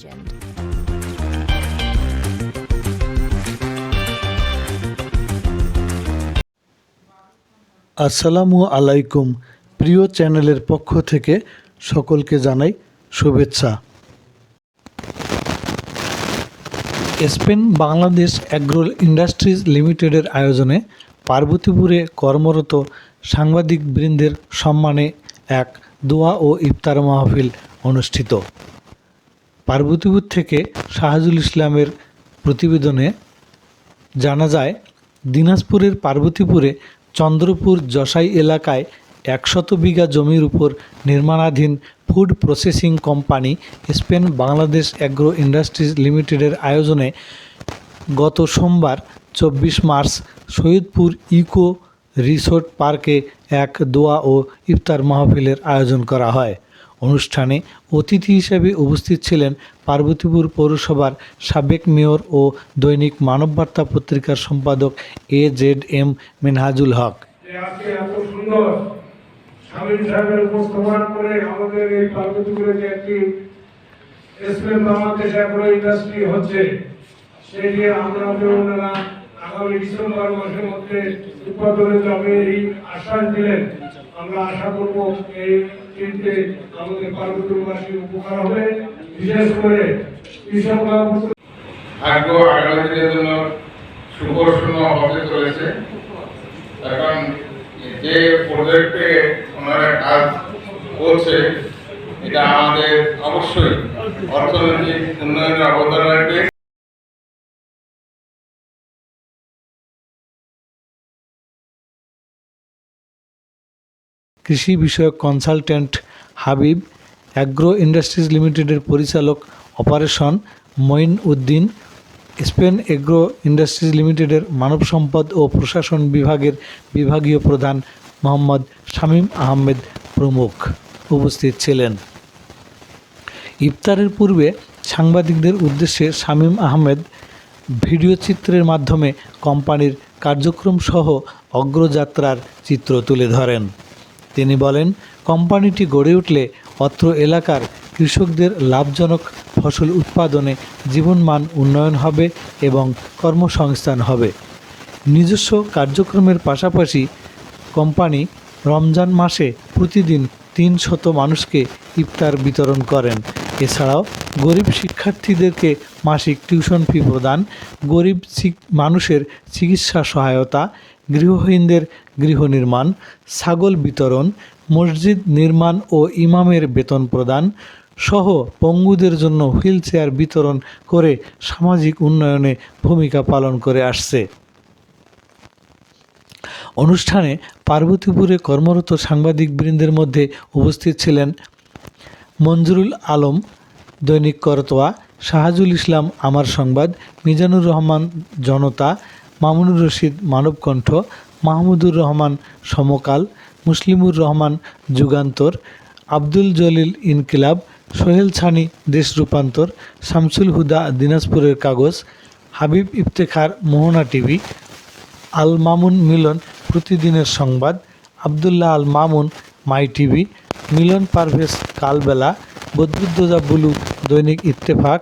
legend. আসসালামু আলাইকুম। প্রিয় চ্যানেলের পক্ষ থেকে সকলকে জানাই শুভেচ্ছা। স্পেন বাংলাদেশ অ্যাগ্রো ইন্ডাস্ট্রিজ লিমিটেডের আয়োজনে পার্বতীপুরে কর্মরত সাংবাদিকবৃন্দের সম্মানে এক দোয়া ও ইফতার মাহফিল অনুষ্ঠিত। পার্বতীপুর থেকে শাহজুল ইসলামের প্রতিবেদনে জানা যায়, দিনাজপুরের পার্বতীপুরে চন্দ্রপুর যশাই এলাকায় 100 বিঘা জমির উপর নির্মাণাধীন food processing company Spain Bangladesh agro industries লিমিটেডের আয়োজনে গত সোমবার 24 মার্চ সৈয়দপুর ইকো রিসোর্ট পার্কে এক দোয়া ও ইফতার মাহফিলের আয়োজন করা হয়। অনুষ্ঠানে অতিথি হিসেবে উপস্থিত ছিলেন পার্বতীপুর পৌরসভার সাবেক মেয়র ও দৈনিক মানববার্তা পত্রিকার সম্পাদক AZM মেনহাজুল হক। আজকে এত সুন্দর শামীম সাহেবের উপস্থাপন করে আমাদের এই পার্বতীপুরে যে একটি স্পেন বাংলাদেশ অ্যাগ্রো ইন্ডাস্ট্রি হচ্ছে, সেটি আমরা ওনারা আগামী ডিসেম্বর মাসের মধ্যে উৎপাদনে যাবে এই আশ্বাস দিলেন। আমরা আশা করব এই চিন্তে আমাদের পার্বতীপুরবাসীর উপকার হবে, বিশেষ করে কৃষকরা আগ্রহীদের জন্য সুপ্রসন্ন হতে চলেছে। এখন যে প্রজেক্টে ওনারা কাজ করছে, এটা আমাদের অবশ্যই অর্থনৈতিক উন্নয়নের অবদান রাখবে। কৃষি বিষয়ক কনসালটেন্ট হাবিব, অ্যাগ্রো ইন্ডাস্ট্রিজ লিমিটেডের পরিচালক operation Moin Uddin, Spain agro industries লিমিটেডের মানব সম্পদ ও প্রশাসন বিভাগের বিভাগীয় প্রধান মোহাম্মদ শামীম আহমেদ প্রমুখ উপস্থিত ছিলেন। ইফতারের পূর্বে সাংবাদিকদের উদ্দেশ্যে শামীম আহমেদ ভিডিও চিত্রের মাধ্যমে কোম্পানির কার্যক্রম সহ অগ্রযাত্রার চিত্র তুলে ধরেন। তিনি বলেন, কোম্পানিটি গড়ে উঠলে অত্র এলাকার কৃষকদের লাভজনক ফসল উৎপাদনে জীবনমান উন্নয়ন হবে এবং কর্মসংস্থান হবে। নিজস্ব কার্যক্রমের পাশাপাশি কোম্পানি রমজান মাসে প্রতিদিন 300 মানুষকে ইফতার বিতরণ করেন। এছাড়াও গরিব শিক্ষার্থীদেরকে মাসিক টিউশন ফি প্রদান, গরিব মানুষের চিকিৎসা সহায়তা, গৃহহীনদের গৃহ নির্মাণ, ছাগল বিতরণ, মসজিদ নির্মাণ ও ইমামের বেতন প্রদান সহ পঙ্গুদের জন্য হুইল চেয়ার বিতরণ করে সামাজিক উন্নয়নে ভূমিকা পালন করে আসছে। অনুষ্ঠানে পার্বতীপুরে কর্মরত সাংবাদিকবৃন্দের মধ্যে উপস্থিত ছিলেন মঞ্জুরুল আলম, দৈনিক করতোয়া, শাহজুল ইসলাম, আমার সংবাদ, মিজানুর রহমান, জনতা, মামুনুর রশিদ, মানবকণ্ঠ, মাহমুদুর রহমান, সমকাল, মুসলিমুর রহমান, যুগান্তর, আব্দুল জলিল, ইনকিলাব, সোহেল ছানি, দেশ রূপান্তর, শামসুল হুদা, দিনাজপুরের কাগজ, হাবিব ইফতেখার, মোহনা টিভি, আল মামুন মিলন, প্রতিদিনের সংবাদ, আবদুল্লাহ আল মামুন, মাই টিভি, মিলন পারভেজ, কালবেলা, বদরুদ্দোজা বুলু, দৈনিক ইত্তেফাক,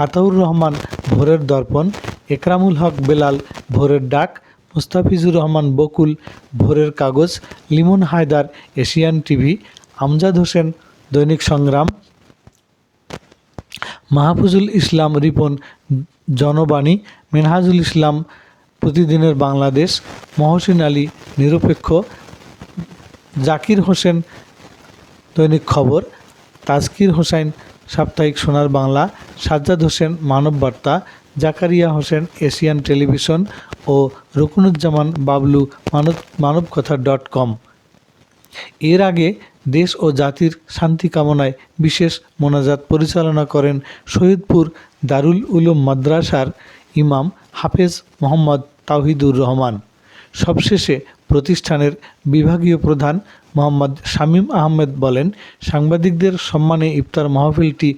আতাউর রহমান, ভোরের দর্পণ, একরামুল হক বেলাল, ভোরের ডাক, মুস্তাফিজুর রহমান বকুল, ভোরের কাগজ, লিমন হায়দার, এশিয়ান টিভি, আমজাদ হোসেন, দৈনিক সংগ্রাম, মাহফুজুল ইসলাম রিপন, জনবাণী, মেনহাজুল ইসলাম, প্রতিদিনের বাংলাদেশ, মহসিন আলী, নিরপেক্ষ, জাকির হোসেন, দৈনিক খবর, তাজকির হোসেন, সাপ্তাহিক সোনার বাংলা, সাজ্জাদ হোসেন, মানববার্তা, জাকারিয়া হোসেন, এশিয়ান টেলিভিশন ও রুকনুজ্জামান বাবলু, মানবকথা.com। এর আগে দেশ ও জাতির শান্তি কামনায় বিশেষ মোনাজাত পরিচালনা করেন সৈয়দপুর দারুল উলুম মাদ্রাসার ইমাম হাফেজ মোহাম্মদ তাওহিদুর রহমান। সবশেষে প্রতিষ্ঠানের বিভাগীয় প্রধান মোহাম্মদ শামীম আহমেদ বলেন, সাংবাদিকদের সম্মানে ইফতার মাহফিলটি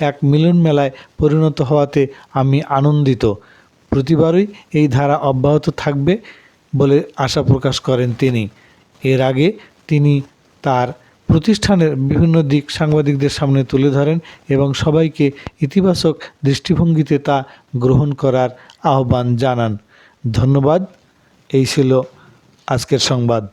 এক মিলন মেলায় পরিণত হওয়াতে আমি আনন্দিত। প্রতিবারই এই ধারা অব্যাহত থাকবে বলে আশা প্রকাশ করেন তিনি। এর আগে তিনি তার প্রতিষ্ঠানের বিভিন্ন দিক সাংবাদিকদের সামনে তুলে ধরেন এবং সবাইকে ইতিবাচক দৃষ্টিভঙ্গিতে তা গ্রহণ করার আহ্বান জানান। ধন্যবাদ। এই ছিল আজকের সংবাদ।